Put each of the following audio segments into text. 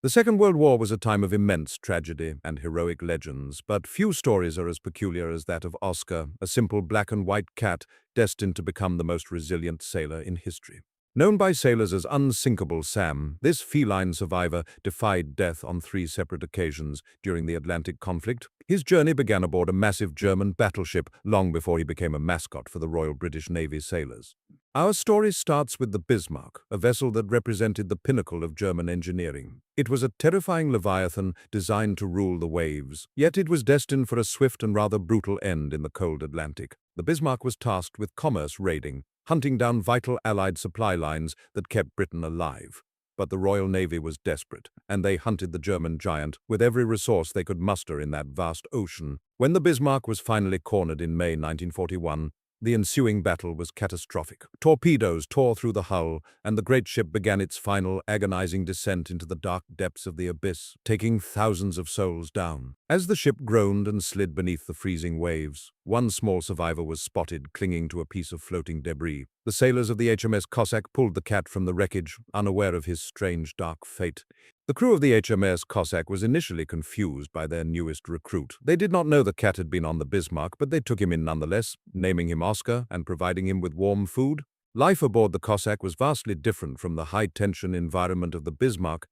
The Second World War was a time of immense tragedy and heroic legends, but few stories are as peculiar as that of Oscar, a simple black and white cat destined to become the most resilient sailor in history. Known by sailors as Unsinkable Sam, this feline survivor defied death on 3 separate occasions during the Atlantic conflict. His journey began aboard a massive German battleship long before he became a mascot for the Royal British Navy sailors. Our story starts with the Bismarck, a vessel that represented the pinnacle of German engineering. It was a terrifying leviathan designed to rule the waves, yet it was destined for a swift and rather brutal end in the cold Atlantic. The Bismarck was tasked with commerce raiding, hunting down vital Allied supply lines that kept Britain alive. But the Royal Navy was desperate, and they hunted the German giant with every resource they could muster in that vast ocean. When the Bismarck was finally cornered in May 1941, the ensuing battle was catastrophic. Torpedoes tore through the hull, and the great ship began its final, agonizing descent into the dark depths of the abyss, taking thousands of souls down. As the ship groaned and slid beneath the freezing waves, one small survivor was spotted clinging to a piece of floating debris. The sailors of the HMS Cossack pulled the cat from the wreckage, unaware of his strange, dark fate. The crew of the HMS Cossack was initially confused by their newest recruit. They did not know the cat had been on the Bismarck, but they took him in nonetheless, naming him Oscar and providing him with warm food. Life aboard the Cossack was vastly different from the high-tension environment of the Bismarck.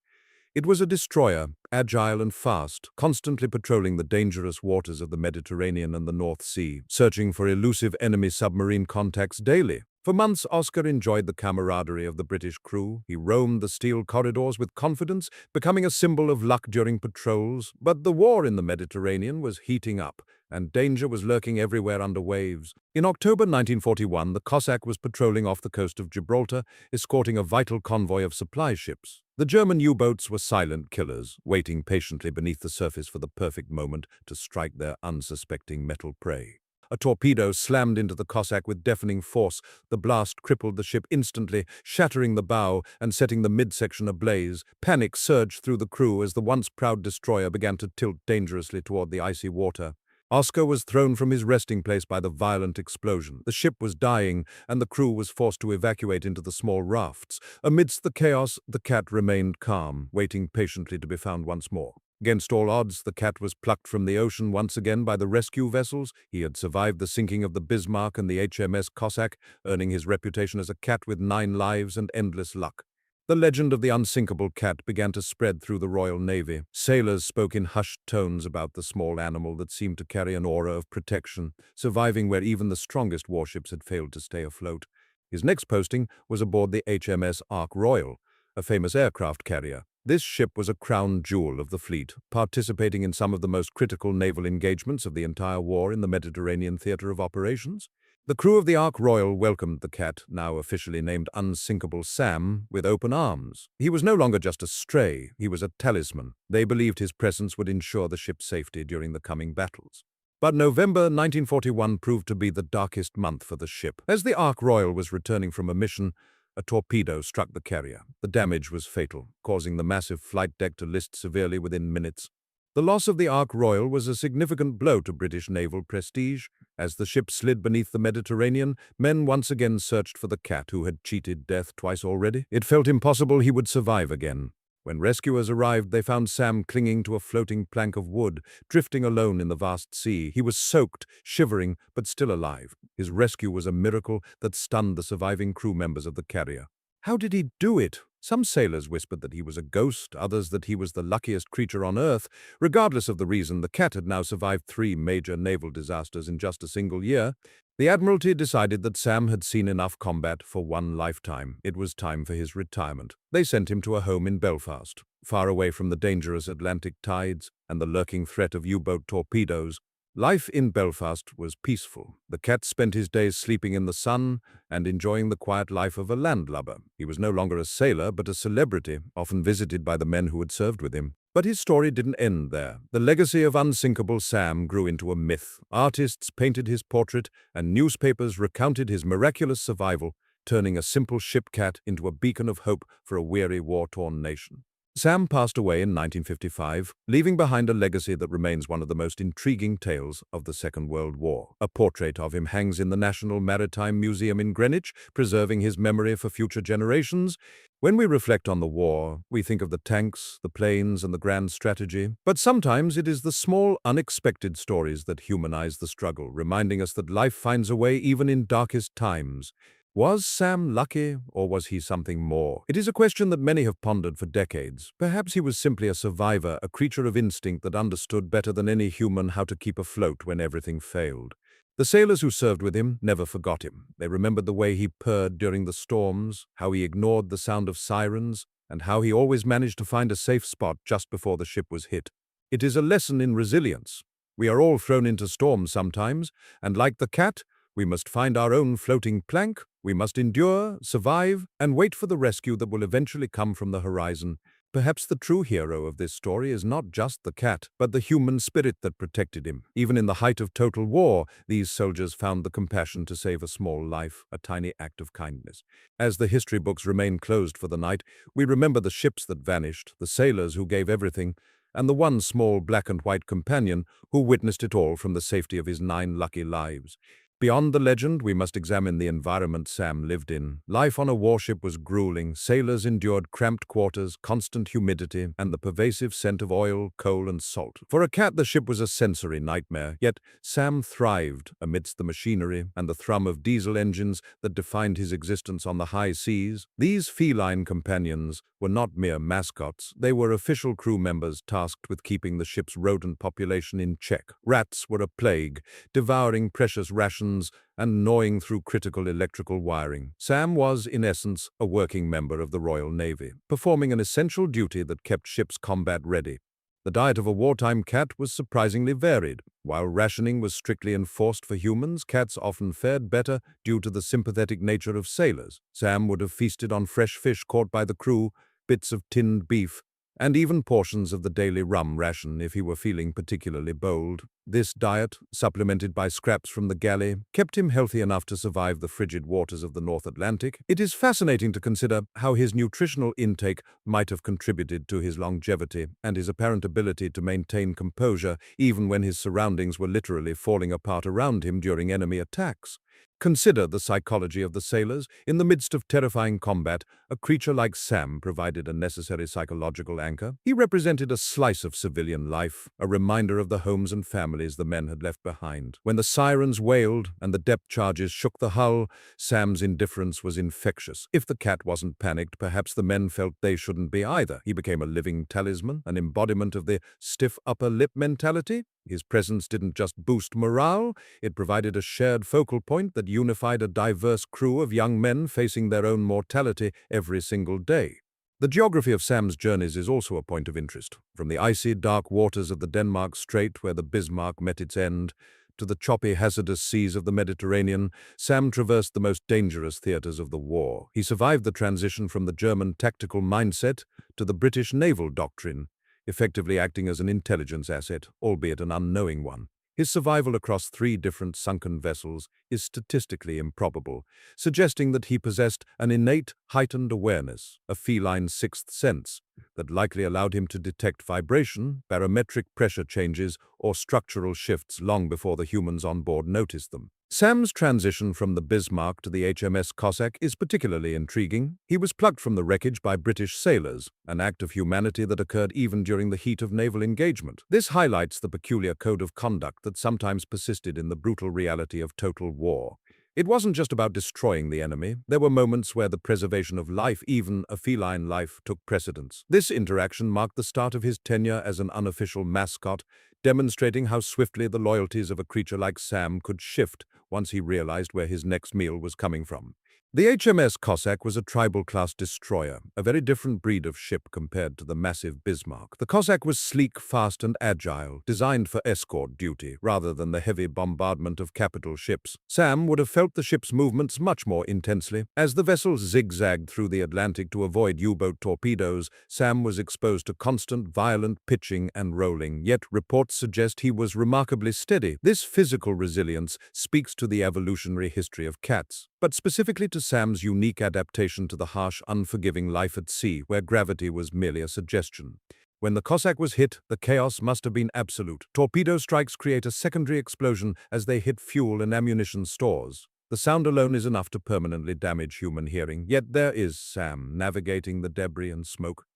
It was a destroyer, agile and fast, constantly patrolling the dangerous waters of the Mediterranean and the North Sea, searching for elusive enemy submarine contacts daily. For months, Oscar enjoyed the camaraderie of the British crew. He roamed the steel corridors with confidence, becoming a symbol of luck during patrols. But the war in the Mediterranean was heating up, and danger was lurking everywhere under waves. In October 1941, the Cossack was patrolling off the coast of Gibraltar, escorting a vital convoy of supply ships. The German U-boats were silent killers, waiting patiently beneath the surface for the perfect moment to strike their unsuspecting metal prey. A torpedo slammed into the Cossack with deafening force. The blast crippled the ship instantly, shattering the bow and setting the midsection ablaze. Panic surged through the crew as the once proud destroyer began to tilt dangerously toward the icy water. Oscar was thrown from his resting place by the violent explosion. The ship was dying, and the crew was forced to evacuate into the small rafts. Amidst the chaos, the cat remained calm, waiting patiently to be found once more. Against all odds, the cat was plucked from the ocean once again by the rescue vessels. He had survived the sinking of the Bismarck and the HMS Cossack, earning his reputation as a cat with 9 lives and endless luck. The legend of the unsinkable cat began to spread through the Royal Navy. Sailors spoke in hushed tones about the small animal that seemed to carry an aura of protection, surviving where even the strongest warships had failed to stay afloat. His next posting was aboard the HMS Ark Royal, a famous aircraft carrier. This ship was a crown jewel of the fleet, participating in some of the most critical naval engagements of the entire war in the Mediterranean theater of operations. The crew of the Ark Royal welcomed the cat, now officially named Unsinkable Sam, with open arms. He was no longer just a stray, he was a talisman. They believed his presence would ensure the ship's safety during the coming battles. But November 1941 proved to be the darkest month for the ship. As the Ark Royal was returning from a mission, a torpedo struck the carrier. The damage was fatal, causing the massive flight deck to list severely within minutes. The loss of the Ark Royal was a significant blow to British naval prestige. As the ship slid beneath the Mediterranean, men once again searched for the cat who had cheated death twice already. It felt impossible he would survive again. When rescuers arrived, they found Sam clinging to a floating plank of wood, drifting alone in the vast sea. He was soaked, shivering, but still alive. His rescue was a miracle that stunned the surviving crew members of the carrier. How did he do it? Some sailors whispered that he was a ghost, others that he was the luckiest creature on Earth. Regardless of the reason, the cat had now survived 3 major naval disasters in just a single year. The Admiralty decided that Sam had seen enough combat for one lifetime. It was time for his retirement. They sent him to a home in Belfast, far away from the dangerous Atlantic tides and the lurking threat of U-boat torpedoes. Life in Belfast was peaceful. The cat spent his days sleeping in the sun and enjoying the quiet life of a landlubber. He was no longer a sailor, but a celebrity, often visited by the men who had served with him. But his story didn't end there. The legacy of Unsinkable Sam grew into a myth. Artists painted his portrait, and newspapers recounted his miraculous survival, turning a simple ship cat into a beacon of hope for a weary, war-torn nation. Sam passed away in 1955, leaving behind a legacy that remains one of the most intriguing tales of the Second World War. A portrait of him hangs in the National Maritime Museum in Greenwich, preserving his memory for future generations. When we reflect on the war, we think of the tanks, the planes, and the grand strategy. But sometimes it is the small, unexpected stories that humanize the struggle, reminding us that life finds a way even in darkest times. Was Sam lucky, or was he something more? It is a question that many have pondered for decades. Perhaps he was simply a survivor, a creature of instinct that understood better than any human how to keep afloat when everything failed. The sailors who served with him never forgot him. They remembered the way he purred during the storms, how he ignored the sound of sirens, and how he always managed to find a safe spot just before the ship was hit. It is a lesson in resilience. We are all thrown into storms sometimes, and like the cat, we must find our own floating plank. We must endure, survive, and wait for the rescue that will eventually come from the horizon. Perhaps the true hero of this story is not just the cat, but the human spirit that protected him. Even in the height of total war, these soldiers found the compassion to save a small life, a tiny act of kindness. As the history books remain closed for the night, we remember the ships that vanished, the sailors who gave everything, and the one small black and white companion who witnessed it all from the safety of his 9 lucky lives. Beyond the legend, we must examine the environment Sam lived in. Life on a warship was grueling. Sailors endured cramped quarters, constant humidity, and the pervasive scent of oil, coal, and salt. For a cat, the ship was a sensory nightmare, yet Sam thrived amidst the machinery and the thrum of diesel engines that defined his existence on the high seas. These feline companions were not mere mascots. They were official crew members tasked with keeping the ship's rodent population in check. Rats were a plague, devouring precious rations and gnawing through critical electrical wiring. Sam was, in essence, a working member of the Royal Navy, performing an essential duty that kept ships combat ready. The diet of a wartime cat was surprisingly varied. While rationing was strictly enforced for humans, cats often fared better due to the sympathetic nature of sailors. Sam would have feasted on fresh fish caught by the crew, bits of tinned beef, and even portions of the daily rum ration if he were feeling particularly bold. This diet, supplemented by scraps from the galley, kept him healthy enough to survive the frigid waters of the North Atlantic. It is fascinating to consider how his nutritional intake might have contributed to his longevity and his apparent ability to maintain composure even when his surroundings were literally falling apart around him during enemy attacks. Consider the psychology of the sailors. In the midst of terrifying combat, a creature like Sam provided a necessary psychological anchor. He represented a slice of civilian life, a reminder of the homes and families the men had left behind. When the sirens wailed and the depth charges shook the hull, Sam's indifference was infectious. If the cat wasn't panicked, perhaps the men felt they shouldn't be either. He became a living talisman, an embodiment of the stiff upper lip mentality. His presence didn't just boost morale, it provided a shared focal point that unified a diverse crew of young men facing their own mortality every single day. The geography of Sam's journeys is also a point of interest. From the icy, dark waters of the Denmark Strait, where the Bismarck met its end, to the choppy, hazardous seas of the Mediterranean, Sam traversed the most dangerous theaters of the war. He survived the transition from the German tactical mindset to the British naval doctrine, effectively acting as an intelligence asset, albeit an unknowing one. His survival across 3 different sunken vessels is statistically improbable, suggesting that he possessed an innate, heightened awareness, a feline sixth sense, that likely allowed him to detect vibration, barometric pressure changes, or structural shifts long before the humans on board noticed them. Sam's transition from the Bismarck to the HMS Cossack is particularly intriguing. He was plucked from the wreckage by British sailors, an act of humanity that occurred even during the heat of naval engagement. This highlights the peculiar code of conduct that sometimes persisted in the brutal reality of total war. It wasn't just about destroying the enemy. There were moments where the preservation of life, even a feline life, took precedence. This interaction marked the start of his tenure as an unofficial mascot, demonstrating how swiftly the loyalties of a creature like Sam could shift once he realized where his next meal was coming from. The HMS Cossack was a tribal-class destroyer, a very different breed of ship compared to the massive Bismarck. The Cossack was sleek, fast, and agile, designed for escort duty rather than the heavy bombardment of capital ships. Sam would have felt the ship's movements much more intensely. As the vessels zigzagged through the Atlantic to avoid U-boat torpedoes, Sam was exposed to constant, violent pitching and rolling, yet reports suggest he was remarkably steady. This physical resilience speaks to the evolutionary history of cats, but specifically to Sam's unique adaptation to the harsh, unforgiving life at sea, where gravity was merely a suggestion. When the Cossack was hit, the chaos must have been absolute. Torpedo strikes create a secondary explosion as they hit fuel and ammunition stores. The sound alone is enough to permanently damage human hearing, yet there is Sam navigating the debris and smoke.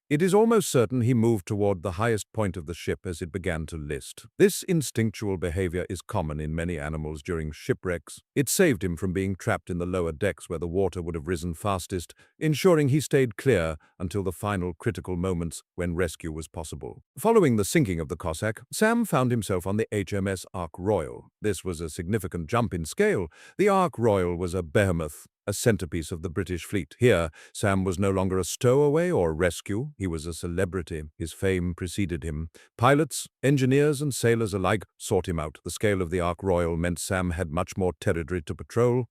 It is almost certain he moved toward the highest point of the ship as it began to list. This instinctual behavior is common in many animals during shipwrecks. It saved him from being trapped in the lower decks where the water would have risen fastest, ensuring he stayed clear until the final critical moments when rescue was possible. Following the sinking of the Cossack, Sam found himself on the HMS Ark Royal. This was a significant jump in scale. The Ark Royal was a behemoth, a centerpiece of the British fleet. Here, Sam was no longer a stowaway or rescue. He was a celebrity. His fame preceded him. Pilots, engineers, and sailors alike sought him out. The scale of the Ark Royal meant Sam had much more territory to patrol,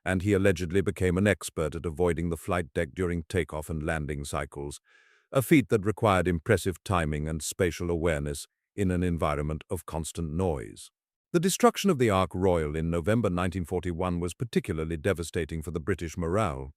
and he allegedly became an expert at avoiding the flight deck during takeoff and landing cycles, a feat that required impressive timing and spatial awareness in an environment of constant noise. The destruction of the Ark Royal in November 1941 was particularly devastating for the British morale.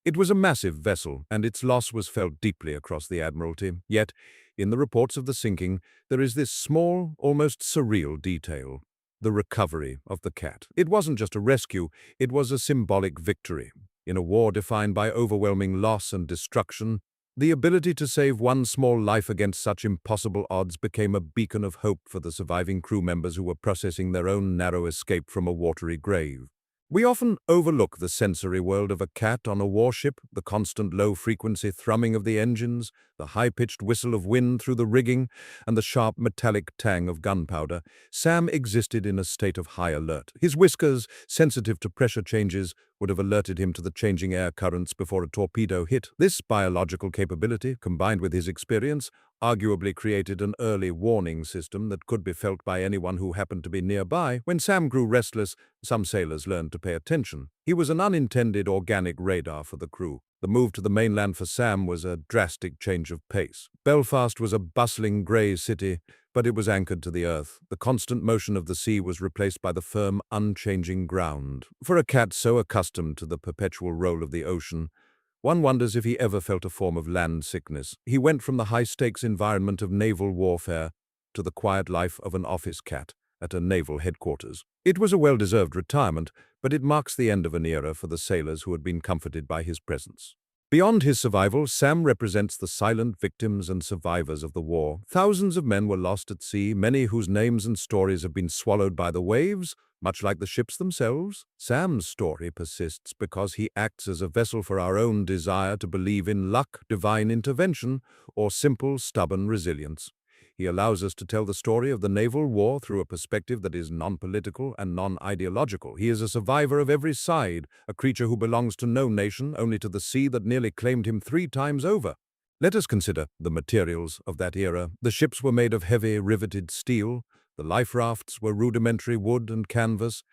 It was a massive vessel, and its loss was felt deeply across the Admiralty. Yet, in the reports of the sinking, there is this small, almost surreal detail: the recovery of the Cat. It wasn't just a rescue, it was a symbolic victory. In a war defined by overwhelming loss and destruction, the ability to save one small life against such impossible odds became a beacon of hope for the surviving crew members who were processing their own narrow escape from a watery grave. We often overlook the sensory world of a cat on a warship: the constant low-frequency thrumming of the engines, the high-pitched whistle of wind through the rigging, and the sharp metallic tang of gunpowder. Sam existed in a state of high alert. His whiskers, sensitive to pressure changes, would have alerted him to the changing air currents before a torpedo hit. This biological capability, combined with his experience, arguably created an early warning system that could be felt by anyone who happened to be nearby. When Sam grew restless, some sailors learned to pay attention. He was an unintended organic radar for the crew. The move to the mainland for Sam was a drastic change of pace. Belfast was a bustling grey city, but it was anchored to the earth. The constant motion of the sea was replaced by the firm, unchanging ground. For a cat so accustomed to the perpetual roll of the ocean, one wonders if he ever felt a form of land sickness. He went from the high-stakes environment of naval warfare to the quiet life of an office cat at a naval headquarters. It was a well-deserved retirement, but it marks the end of an era for the sailors who had been comforted by his presence. Beyond his survival, Sam represents the silent victims and survivors of the war. Thousands of men were lost at sea, many whose names and stories have been swallowed by the waves, much like the ships themselves. Sam's story persists because he acts as a vessel for our own desire to believe in luck, divine intervention, or simple, stubborn resilience. He allows us to tell the story of the naval war through a perspective that is non-political and non-ideological. He is a survivor of every side, a creature who belongs to no nation, only to the sea that nearly claimed him 3 times over. Let us consider the materials of that era. The ships were made of heavy, riveted steel, the life rafts were rudimentary wood and canvas,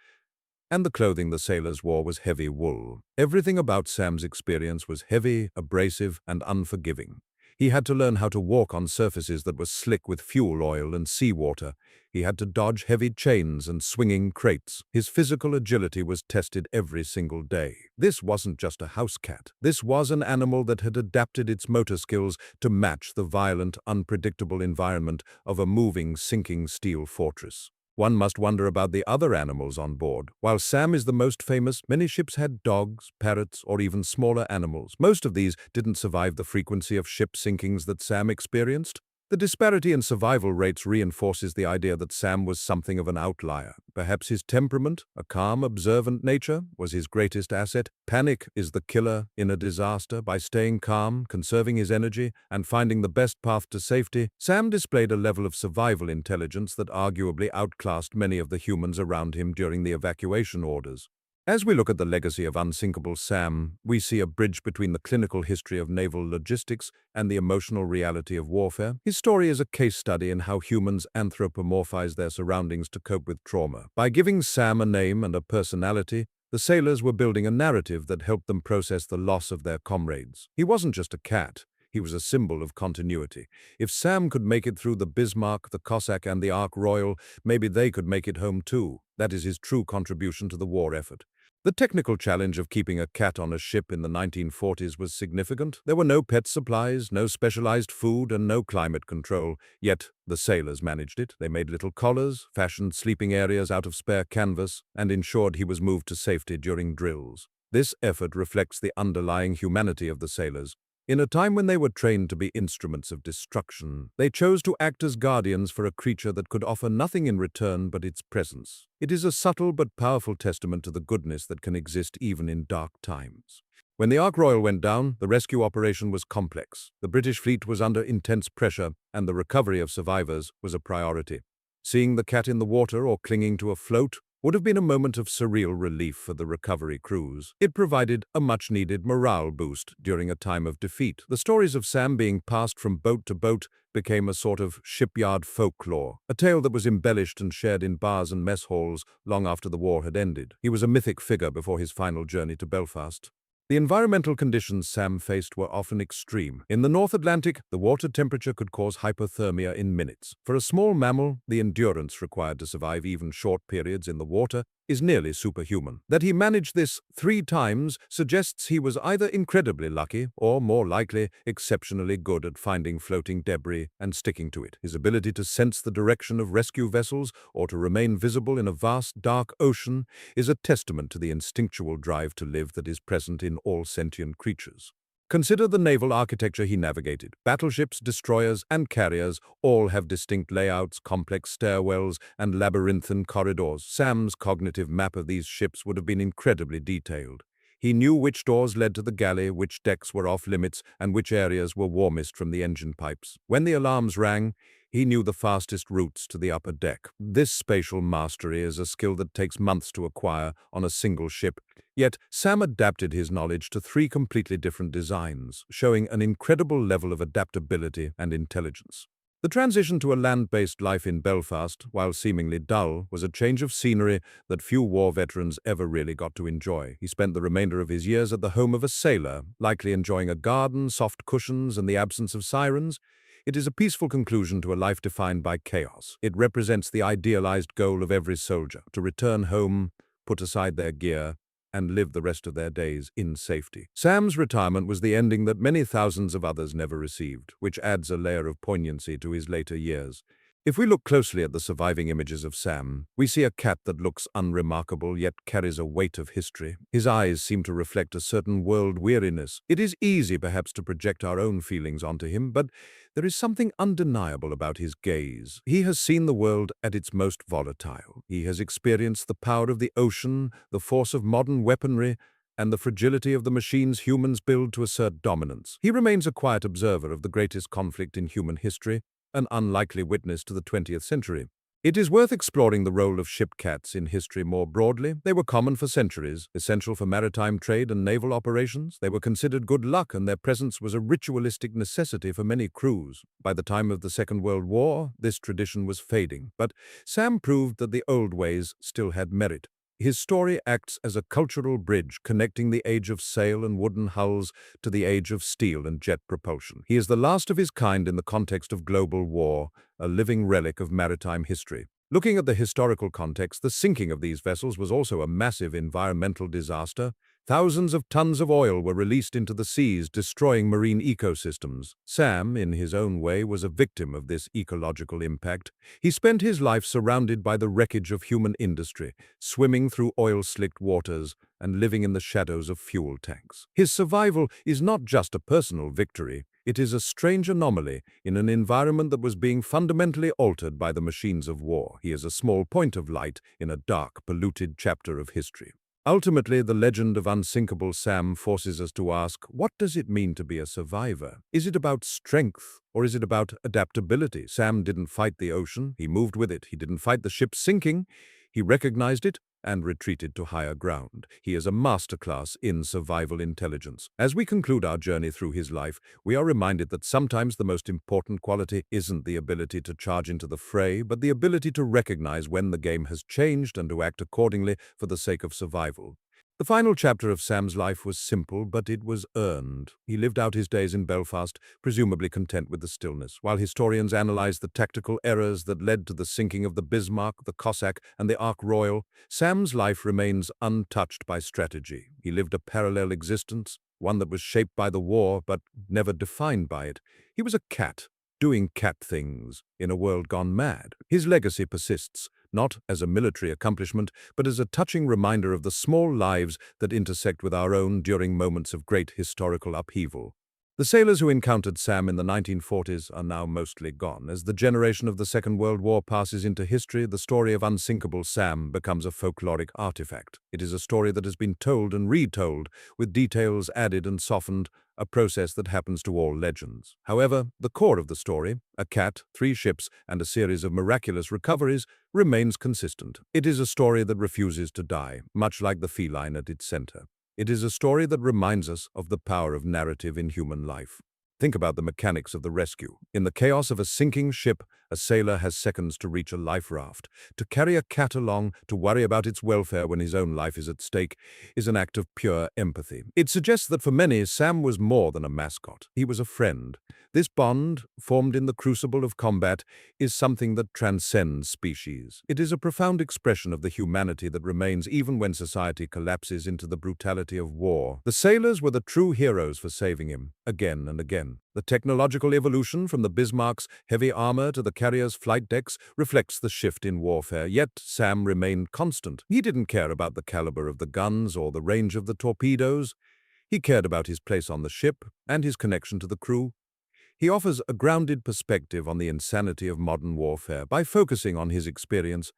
and the clothing the sailors wore was heavy wool. Everything about Sam's experience was heavy, abrasive, and unforgiving. He had to learn how to walk on surfaces that were slick with fuel oil and seawater. He had to dodge heavy chains and swinging crates. His physical agility was tested every single day. This wasn't just a house cat. This was an animal that had adapted its motor skills to match the violent, unpredictable environment of a moving, sinking steel fortress. One must wonder about the other animals on board. While Sam is the most famous, many ships had dogs, parrots, or even smaller animals. Most of these didn't survive the frequency of ship sinkings that Sam experienced. The disparity in survival rates reinforces the idea that Sam was something of an outlier. Perhaps his temperament, a calm, observant nature, was his greatest asset. Panic is the killer in a disaster. By staying calm, conserving his energy, and finding the best path to safety, Sam displayed a level of survival intelligence that arguably outclassed many of the humans around him during the evacuation orders. As we look at the legacy of Unsinkable Sam, we see a bridge between the clinical history of naval logistics and the emotional reality of warfare. His story is a case study in how humans anthropomorphize their surroundings to cope with trauma. By giving Sam a name and a personality, the sailors were building a narrative that helped them process the loss of their comrades. He wasn't just a cat. He was a symbol of continuity. If Sam could make it through the Bismarck, the Cossack, and the Ark Royal, maybe they could make it home too. That is his true contribution to the war effort. The technical challenge of keeping a cat on a ship in the 1940s was significant. There were no pet supplies, no specialized food, and no climate control. Yet, the sailors managed it. They made little collars, fashioned sleeping areas out of spare canvas, and ensured he was moved to safety during drills. This effort reflects the underlying humanity of the sailors. In a time when they were trained to be instruments of destruction, they chose to act as guardians for a creature that could offer nothing in return but its presence. It is a subtle but powerful testament to the goodness that can exist even in dark times. When the Ark Royal went down, the rescue operation was complex. The British fleet was under intense pressure, and the recovery of survivors was a priority. Seeing the cat in the water or clinging to a float would have been a moment of surreal relief for the recovery crews. It provided a much-needed morale boost during a time of defeat. The stories of Sam being passed from boat to boat became a sort of shipyard folklore, a tale that was embellished and shared in bars and mess halls long after the war had ended. He was a mythic figure before his final journey to Belfast. The environmental conditions Sam faced were often extreme. In the North Atlantic, the water temperature could cause hypothermia in minutes. For a small mammal, the endurance required to survive even short periods in the water is nearly superhuman. That he managed this 3 times suggests he was either incredibly lucky or, more likely, exceptionally good at finding floating debris and sticking to it. His ability to sense the direction of rescue vessels or to remain visible in a vast, dark ocean is a testament to the instinctual drive to live that is present in all sentient creatures. Consider the naval architecture he navigated. Battleships, destroyers, and carriers all have distinct layouts, complex stairwells, and labyrinthine corridors. Sam's cognitive map of these ships would have been incredibly detailed. He knew which doors led to the galley, which decks were off-limits, and which areas were warmest from the engine pipes. When the alarms rang, he knew the fastest routes to the upper deck. This spatial mastery is a skill that takes months to acquire on a single ship. Yet, Sam adapted his knowledge to 3 completely different designs, showing an incredible level of adaptability and intelligence. The transition to a land-based life in Belfast, while seemingly dull, was a change of scenery that few war veterans ever really got to enjoy. He spent the remainder of his years at the home of a sailor, likely enjoying a garden, soft cushions, and the absence of sirens. It is a peaceful conclusion to a life defined by chaos. It represents the idealized goal of every soldier, to return home, put aside their gear, and live the rest of their days in safety. Sam's retirement was the ending that many thousands of others never received, which adds a layer of poignancy to his later years. If we look closely at the surviving images of Sam, we see a cat that looks unremarkable yet carries a weight of history. His eyes seem to reflect a certain world weariness. It is easy perhaps to project our own feelings onto him, but there is something undeniable about his gaze. He has seen the world at its most volatile. He has experienced the power of the ocean, the force of modern weaponry, and the fragility of the machines humans build to assert dominance. He remains a quiet observer of the greatest conflict in human history, an unlikely witness to the 20th century. It is worth exploring the role of ship cats in history more broadly. They were common for centuries, essential for maritime trade and naval operations. They were considered good luck, and their presence was a ritualistic necessity for many crews. By the time of the Second World War, this tradition was fading, but Sam proved that the old ways still had merit. His story acts as a cultural bridge connecting the age of sail and wooden hulls to the age of steel and jet propulsion. He is the last of his kind in the context of global war, a living relic of maritime history. Looking at the historical context, the sinking of these vessels was also a massive environmental disaster. Thousands of tons of oil were released into the seas, destroying marine ecosystems. Sam, in his own way, was a victim of this ecological impact. He spent his life surrounded by the wreckage of human industry, swimming through oil-slicked waters and living in the shadows of fuel tanks. His survival is not just a personal victory. It is a strange anomaly in an environment that was being fundamentally altered by the machines of war. He is a small point of light in a dark, polluted chapter of history. Ultimately, the legend of unsinkable Sam forces us to ask, what does it mean to be a survivor? Is it about strength, or is it about adaptability? Sam didn't fight the ocean, he moved with it. He didn't fight the ship sinking, he recognized it and retreated to higher ground. He is a masterclass in survival intelligence. As we conclude our journey through his life, we are reminded that sometimes the most important quality isn't the ability to charge into the fray, but the ability to recognize when the game has changed and to act accordingly for the sake of survival. The final chapter of Sam's life was simple, but it was earned. He lived out his days in Belfast, presumably content with the stillness. While historians analyze the tactical errors that led to the sinking of the Bismarck, the Cossack, and the Ark Royal, Sam's life remains untouched by strategy. He lived a parallel existence, one that was shaped by the war, but never defined by it. He was a cat, doing cat things in a world gone mad. His legacy persists, not as a military accomplishment, but as a touching reminder of the small lives that intersect with our own during moments of great historical upheaval. The sailors who encountered Sam in the 1940s are now mostly gone. As the generation of the Second World War passes into history, the story of unsinkable Sam becomes a folkloric artifact. It is a story that has been told and retold, with details added and softened, a process that happens to all legends. However, the core of the story, a cat, 3 ships, and a series of miraculous recoveries, remains consistent. It is a story that refuses to die, much like the feline at its center. It is a story that reminds us of the power of narrative in human life. Think about the mechanics of the rescue. In the chaos of a sinking ship, a sailor has seconds to reach a life raft. To carry a cat along, to worry about its welfare when his own life is at stake, is an act of pure empathy. It suggests that for many, Sam was more than a mascot. He was a friend. This bond, formed in the crucible of combat, is something that transcends species. It is a profound expression of the humanity that remains even when society collapses into the brutality of war. The sailors were the true heroes for saving him, again and again. The technological evolution from the Bismarck's heavy armor to the carrier's flight decks reflects the shift in warfare, yet Sam remained constant. He didn't care about the caliber of the guns or the range of the torpedoes. He cared about his place on the ship and his connection to the crew. He offers a grounded perspective on the insanity of modern warfare. By focusing on his experience,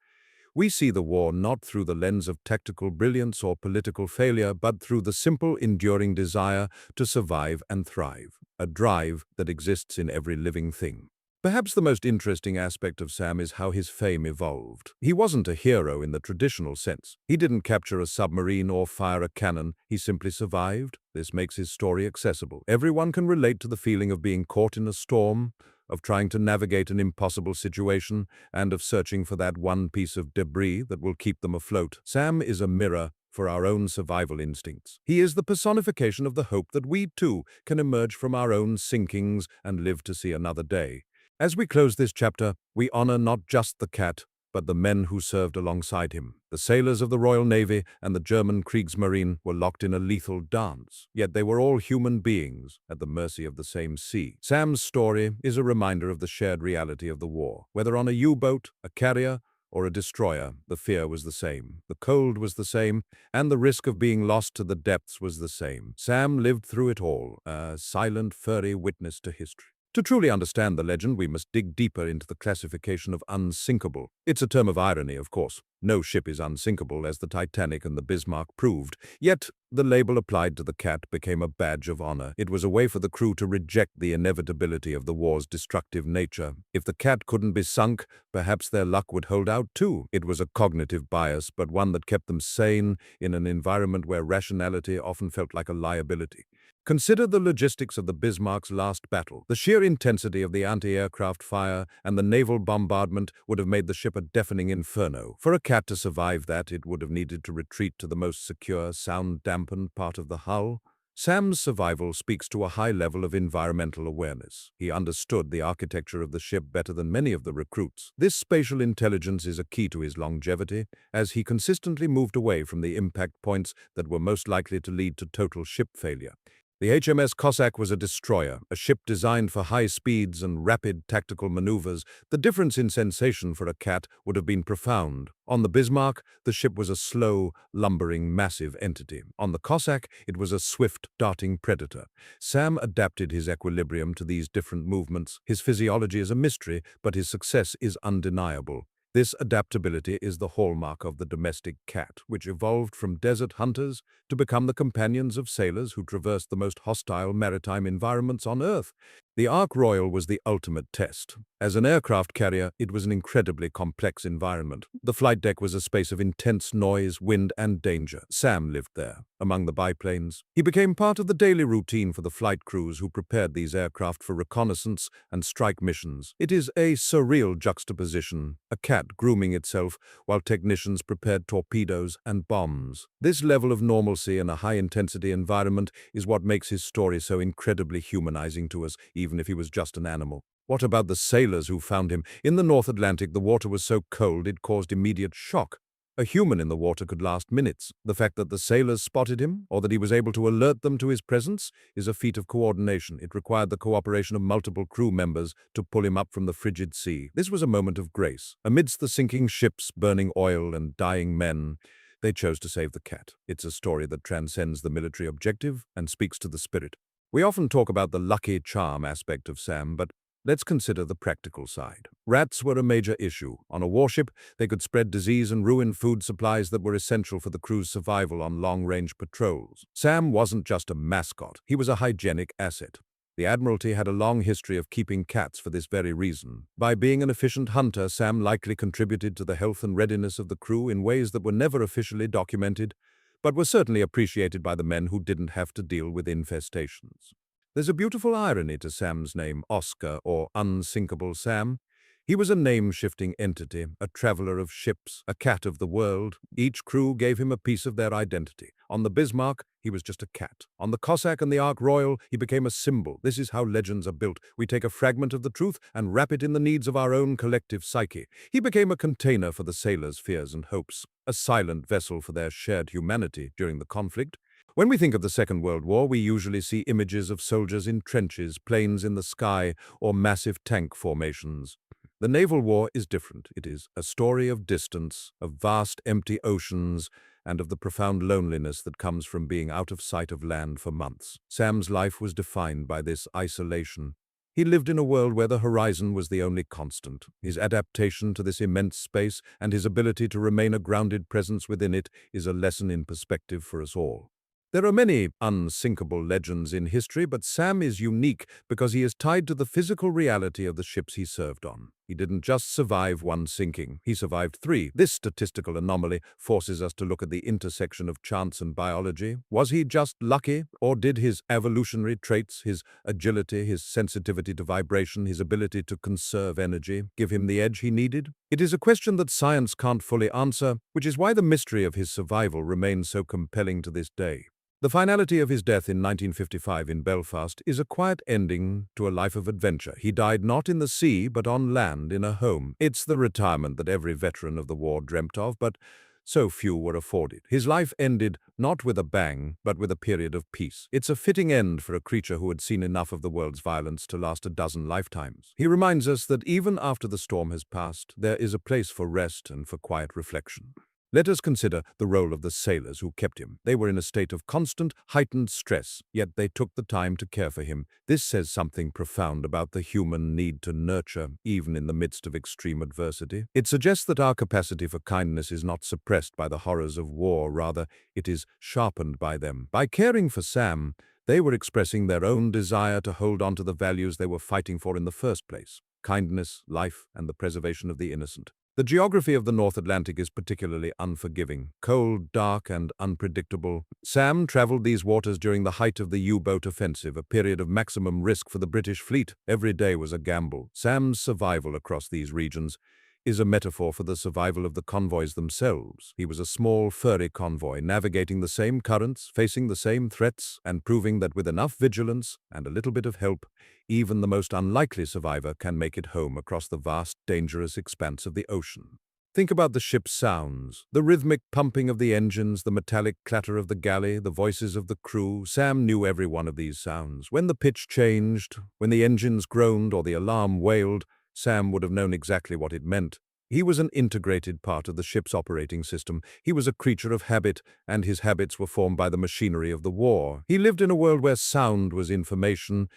we see the war not through the lens of tactical brilliance or political failure, but through the simple, enduring desire to survive and thrive, a drive that exists in every living thing. Perhaps the most interesting aspect of Sam is how his fame evolved. He wasn't a hero in the traditional sense. He didn't capture a submarine or fire a cannon. He simply survived. This makes his story accessible. Everyone can relate to the feeling of being caught in a storm, of trying to navigate an impossible situation, and of searching for that one piece of debris that will keep them afloat. Sam is a mirror for our own survival instincts. He is the personification of the hope that we, too, can emerge from our own sinkings and live to see another day. As we close this chapter, we honor not just the cat, but the men who served alongside him. The sailors of the Royal Navy and the German Kriegsmarine were locked in a lethal dance, yet they were all human beings at the mercy of the same sea. Sam's story is a reminder of the shared reality of the war. Whether on a U-boat, a carrier, or a destroyer, the fear was the same, the cold was the same, and the risk of being lost to the depths was the same. Sam lived through it all, a silent, furry witness to history. To truly understand the legend, we must dig deeper into the classification of unsinkable. It's a term of irony, of course. No ship is unsinkable, as the Titanic and the Bismarck proved. Yet, the label applied to the cat became a badge of honor. It was a way for the crew to reject the inevitability of the war's destructive nature. If the cat couldn't be sunk, perhaps their luck would hold out too. It was a cognitive bias, but one that kept them sane in an environment where rationality often felt like a liability. Consider the logistics of the Bismarck's last battle. The sheer intensity of the anti-aircraft fire and the naval bombardment would have made the ship a deafening inferno. For a cat to survive that, it would have needed to retreat to the most secure, sound-dampened part of the hull. Sam's survival speaks to a high level of environmental awareness. He understood the architecture of the ship better than many of the recruits. This spatial intelligence is a key to his longevity, as he consistently moved away from the impact points that were most likely to lead to total ship failure. The HMS Cossack was a destroyer, a ship designed for high speeds and rapid tactical maneuvers. The difference in sensation for a cat would have been profound. On the Bismarck, the ship was a slow, lumbering, massive entity. On the Cossack, it was a swift, darting predator. Sam adapted his equilibrium to these different movements. His physiology is a mystery, but his success is undeniable. This adaptability is the hallmark of the domestic cat, which evolved from desert hunters to become the companions of sailors who traversed the most hostile maritime environments on Earth. The Ark Royal was the ultimate test. As an aircraft carrier, it was an incredibly complex environment. The flight deck was a space of intense noise, wind, and danger. Sam lived there, among the biplanes. He became part of the daily routine for the flight crews who prepared these aircraft for reconnaissance and strike missions. It is a surreal juxtaposition, a cat grooming itself while technicians prepared torpedoes and bombs. This level of normalcy in a high-intensity environment is what makes his story so incredibly humanizing to us, even if he was just an animal. What about the sailors who found him? In the North Atlantic, the water was so cold it caused immediate shock. A human in the water could last minutes. The fact that the sailors spotted him, or that he was able to alert them to his presence, is a feat of coordination. It required the cooperation of multiple crew members to pull him up from the frigid sea. This was a moment of grace. Amidst the sinking ships, burning oil, and dying men, they chose to save the cat. It's a story that transcends the military objective and speaks to the spirit. We often talk about the lucky charm aspect of Sam, but let's consider the practical side. Rats were a major issue. On a warship, they could spread disease and ruin food supplies that were essential for the crew's survival on long-range patrols. Sam wasn't just a mascot, he was a hygienic asset. The Admiralty had a long history of keeping cats for this very reason. By being an efficient hunter, Sam likely contributed to the health and readiness of the crew in ways that were never officially documented, but were certainly appreciated by the men who didn't have to deal with infestations. There's a beautiful irony to Sam's name, Oscar, or Unsinkable Sam. He was a name-shifting entity, a traveler of ships, a cat of the world. Each crew gave him a piece of their identity. On the Bismarck, he was just a cat. On the Cossack and the Ark Royal, he became a symbol. This is how legends are built. We take a fragment of the truth and wrap it in the needs of our own collective psyche. He became a container for the sailors' fears and hopes, a silent vessel for their shared humanity during the conflict. When we think of the Second World War, we usually see images of soldiers in trenches, planes in the sky, or massive tank formations. The naval war is different. It is a story of distance, of vast empty oceans, and of the profound loneliness that comes from being out of sight of land for months. Sam's life was defined by this isolation. He lived in a world where the horizon was the only constant. His adaptation to this immense space and his ability to remain a grounded presence within it is a lesson in perspective for us all. There are many unsinkable legends in history, but Sam is unique because he is tied to the physical reality of the ships he served on. He didn't just survive one sinking, he survived 3. This statistical anomaly forces us to look at the intersection of chance and biology. Was he just lucky, or did his evolutionary traits, his agility, his sensitivity to vibration, his ability to conserve energy, give him the edge he needed? It is a question that science can't fully answer, which is why the mystery of his survival remains so compelling to this day. The finality of his death in 1955 in Belfast is a quiet ending to a life of adventure. He died not in the sea, but on land in a home. It's the retirement that every veteran of the war dreamt of, but so few were afforded. His life ended not with a bang, but with a period of peace. It's a fitting end for a creature who had seen enough of the world's violence to last a dozen lifetimes. He reminds us that even after the storm has passed, there is a place for rest and for quiet reflection. Let us consider the role of the sailors who kept him. They were in a state of constant, heightened stress, yet they took the time to care for him. This says something profound about the human need to nurture, even in the midst of extreme adversity. It suggests that our capacity for kindness is not suppressed by the horrors of war, rather, it is sharpened by them. By caring for Sam, they were expressing their own desire to hold on to the values they were fighting for in the first place: kindness, life, and the preservation of the innocent. The geography of the North Atlantic is particularly unforgiving, cold, dark, and unpredictable. Sam traveled these waters during the height of the U-boat offensive, a period of maximum risk for the British fleet. Every day was a gamble. Sam's survival across these regions is a metaphor for the survival of the convoys themselves. He was a small, furry convoy, navigating the same currents, facing the same threats, and proving that with enough vigilance and a little bit of help, even the most unlikely survivor can make it home across the vast, dangerous expanse of the ocean. Think about the ship's sounds, the rhythmic pumping of the engines, the metallic clatter of the galley, the voices of the crew. Sam knew every one of these sounds. When the pitch changed, when the engines groaned or the alarm wailed, Sam would have known exactly what it meant. He was an integrated part of the ship's operating system. He was a creature of habit, and his habits were formed by the machinery of the war. He lived in a world where sound was information,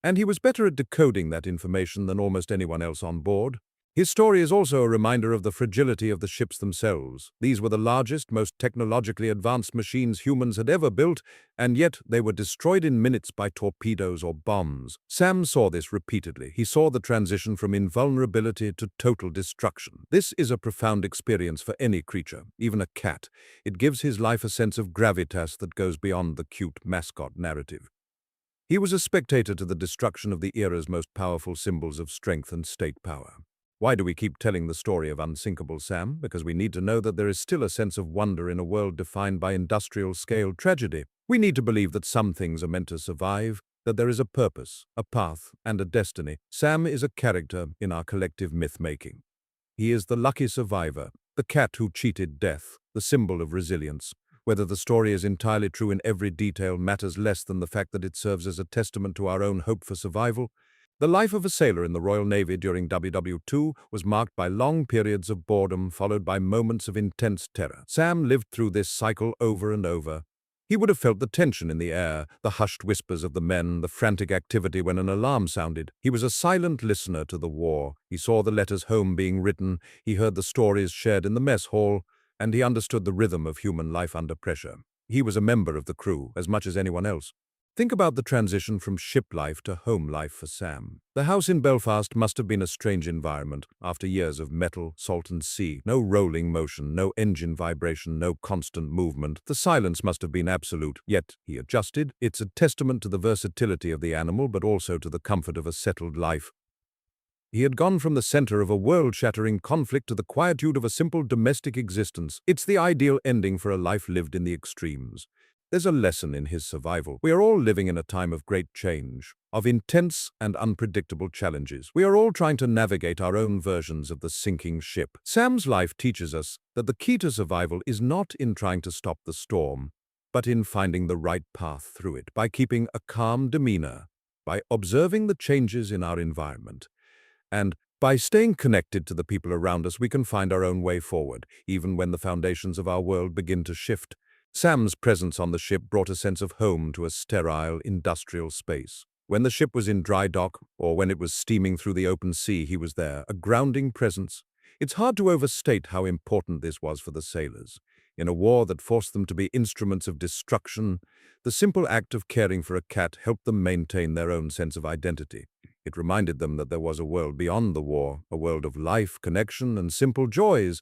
and he was better at decoding that information than almost anyone else on board. His story is also a reminder of the fragility of the ships themselves. These were the largest, most technologically advanced machines humans had ever built, and yet they were destroyed in minutes by torpedoes or bombs. Sam saw this repeatedly. He saw the transition from invulnerability to total destruction. This is a profound experience for any creature, even a cat. It gives his life a sense of gravitas that goes beyond the cute mascot narrative. He was a spectator to the destruction of the era's most powerful symbols of strength and state power. Why do we keep telling the story of Unsinkable Sam? Because we need to know that there is still a sense of wonder in a world defined by industrial-scale tragedy. We need to believe that some things are meant to survive, that there is a purpose, a path, and a destiny. Sam is a character in our collective myth-making. He is the lucky survivor, the cat who cheated death, the symbol of resilience. Whether the story is entirely true in every detail matters less than the fact that it serves as a testament to our own hope for survival. The life of a sailor in the Royal Navy during WW2 was marked by long periods of boredom followed by moments of intense terror. Sam lived through this cycle over and over. He would have felt the tension in the air, the hushed whispers of the men, the frantic activity when an alarm sounded. He was a silent listener to the war. He saw the letters home being written, he heard the stories shared in the mess hall, and he understood the rhythm of human life under pressure. He was a member of the crew as much as anyone else. Think about the transition from ship life to home life for Sam. The house in Belfast must have been a strange environment. After years of metal, salt and sea, no rolling motion, no engine vibration, no constant movement, the silence must have been absolute. Yet he adjusted. It's a testament to the versatility of the animal, but also to the comfort of a settled life. He had gone from the center of a world-shattering conflict to the quietude of a simple domestic existence. It's the ideal ending for a life lived in the extremes. There's a lesson in his survival. We are all living in a time of great change, of intense and unpredictable challenges. We are all trying to navigate our own versions of the sinking ship. Sam's life teaches us that the key to survival is not in trying to stop the storm, but in finding the right path through it, by keeping a calm demeanor, by observing the changes in our environment, and by staying connected to the people around us. We can find our own way forward, even when the foundations of our world begin to shift. Sam's presence on the ship brought a sense of home to a sterile, industrial space. When the ship was in dry dock, or when it was steaming through the open sea, he was there, a grounding presence. It's hard to overstate how important this was for the sailors. In a war that forced them to be instruments of destruction, the simple act of caring for a cat helped them maintain their own sense of identity. It reminded them that there was a world beyond the war, a world of life, connection, and simple joys.